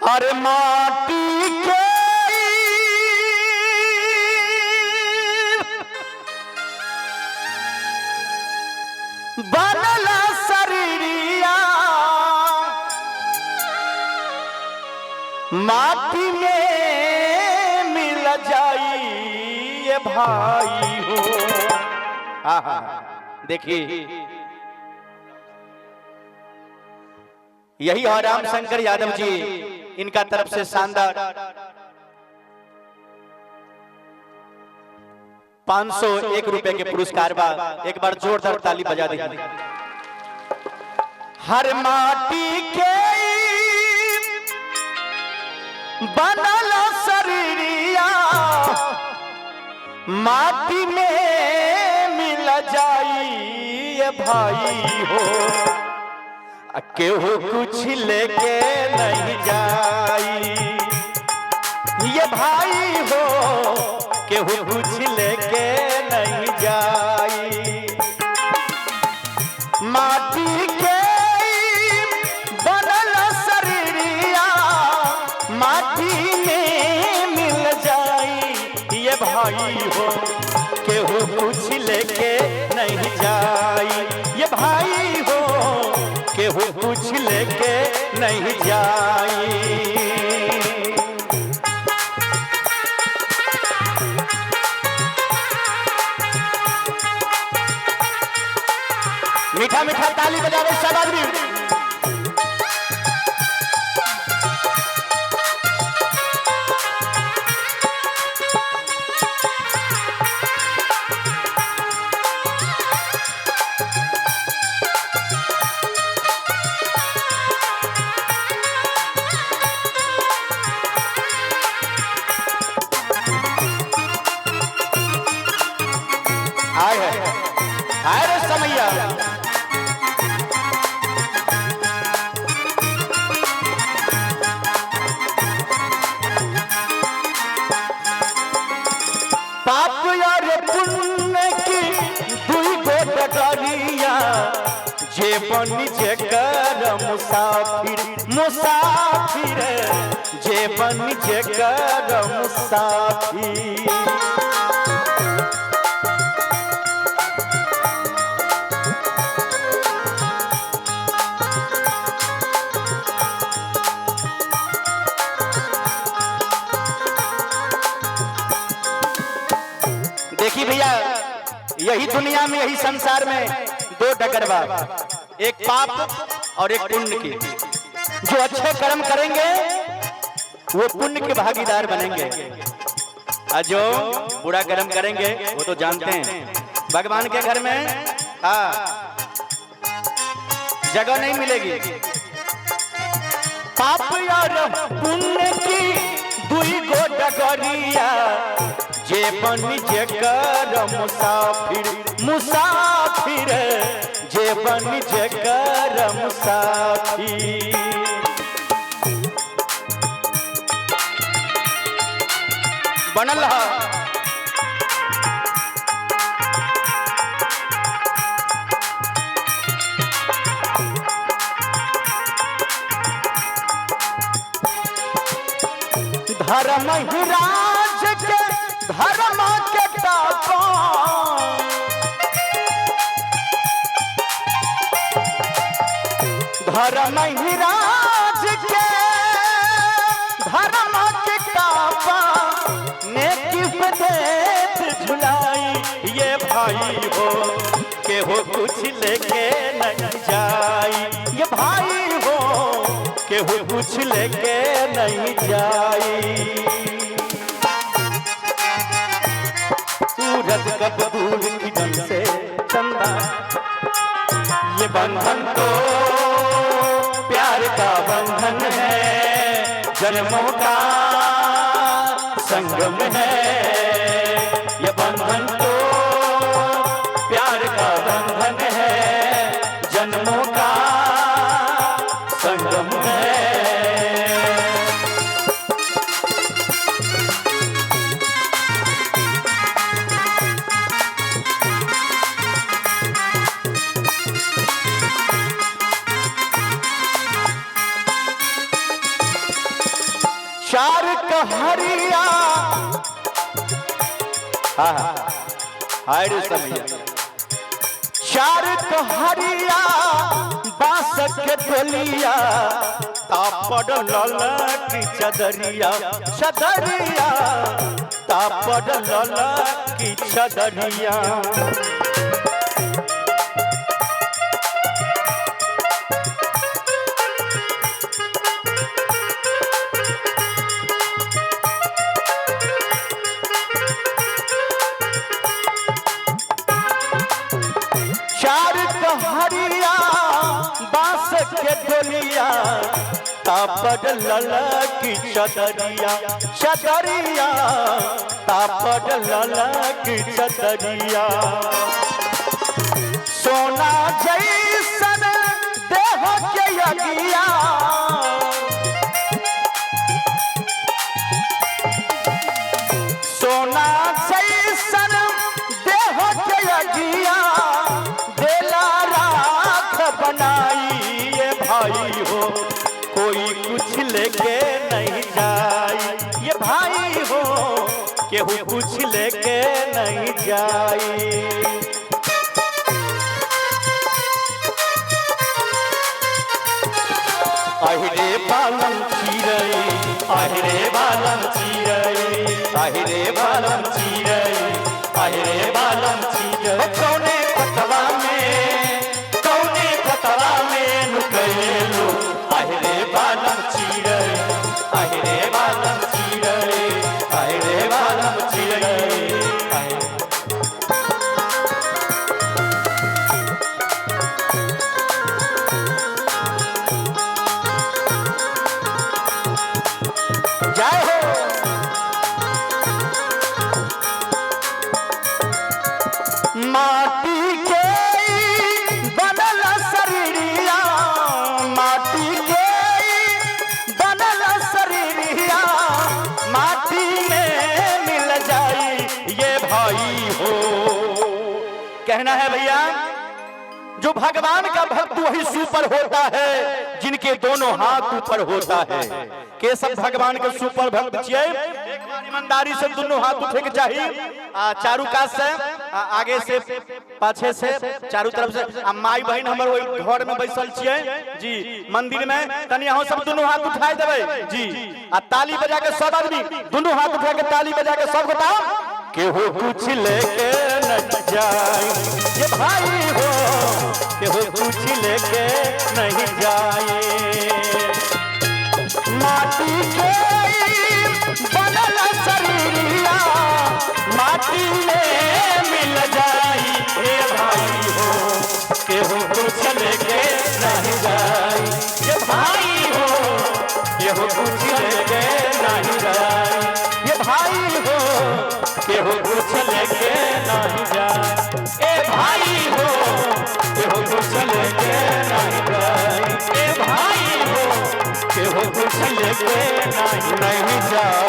अरे माटी के बनला शरीरिया माटी में मिल जाई ये भाई हो। आहा देखिए यही है राम शंकर यादव जी, इनका तरफ से शानदार 501 रुपए के पुरस्कार बा। एक बार जोरदार ताली बजा दीजिए। हर माटी के बनल शरीरिया माटी में मिल जाई ये भाई हो। केहू कुछ लेके नहीं जाई ये भाई हो, केहू कुछ लेके नहीं जाई। माटी के बनल शरीरिया माटी में मिल जाई ये भाई हो, केहू कुछ लेके नहीं जाई ये भाई हो, केहू कुछ लेके नहीं जाई। मीठा मीठा ताली बजावे सब आदमी। आए रे समैया पाप यार पुण्य की दुई गो डगरिया जे बन जे कर मुसाफिर मुसाफिर जे बन जे कर मुसाफिर। देखिए भैया यही दुनिया में यही संसार में दो डगर बा, एक पाप और एक पुण्य की। जो अच्छे कर्म करेंगे वो पुण्य के भागीदार बनेंगे और जो बुरा कर्म करेंगे वो तो जानते हैं भगवान के घर में जगह नहीं मिलेगी। पाप और पुण्य की दुई गो डगरिया जे बन जे कर मुसाफिर मुसाफिर जे बन जे कर मुसाफिर। बनल धर्म ही राज के धर्म के तापा धर्म ही राज के धर्म के तापा नेकी उपदेश झुलाई ये भाई हो, केहू कुछ लेके नहीं जाई ये भाई हो, केहू कुछ लेके नहीं जाई। सूरज कपूर की दम से चंदा ये बंधन तो प्यार का बंधन है, जन्मों का संगम है। ये बंधन तो प्यार का बंधन है, जन्मों का संगम है। चार कहरिया हाय रे समैया चार कहरिया बांस के टोलिया तापड़ ललक चदरिया चदरिया तापड़ ललक चदरिया हरिया बांस के डोलिया तापड़ ललक चदरिया चदरिया तापड़ ललक चदरिया सोना जैसन देह के यगिया सोना जैसन देह के यगिया बनाई ये भाई हो कोई कुछ लेके नहीं जाए ये भाई हो केहू कुछ लेके नहीं जाए আহিरे बालम चिरई আহিरे बालम चिरई আহিरे बालम चिरई আহিरे बालम चिरई कौने पतवा में नुकैलो আহিरे बालम चिरई আহিरे बालम चिरई আহিरे बालम चिरई जय हो माटी के बनल शरीरिया माटी के बनल शरीरिया माटी में मिल जाई ये भाई हो कहना है भैया जो भगवान का भक्त वही सुपर होता है जिनके दोनों हाथ ऊपर होता है के सब भगवान के सुपर भक्त छिए एक बार ईमानदारी से दोनों हाथ उठे के चाहिए चारों कात से आगे से पाछे से चारों तरफ से माई बहन हमर ओई घर में बैसल छिए जी मंदिर में तनी अहो सब दोनों हाथ उठाए देबे जी आ ताली बजा के सब आदमी दोनों हाथ उठा के ताली बजा के सब बताओ केहू कुछ लेके न जाए ये भाई हो केहू कुछ लेके नहीं जाए माटी के बनल शरीरिया माटी में मिल जाई हे भाई हो केहू कुछ लेके नहीं जाए ये भाई हो केहू कुछ लेके नहीं जाए ये भाई हो केहू कुछ लेके नहीं जाए ए भाई हो केहू कुछ लेके नहीं जाए ए भाई हो केहू कुछ लेके नहीं जाए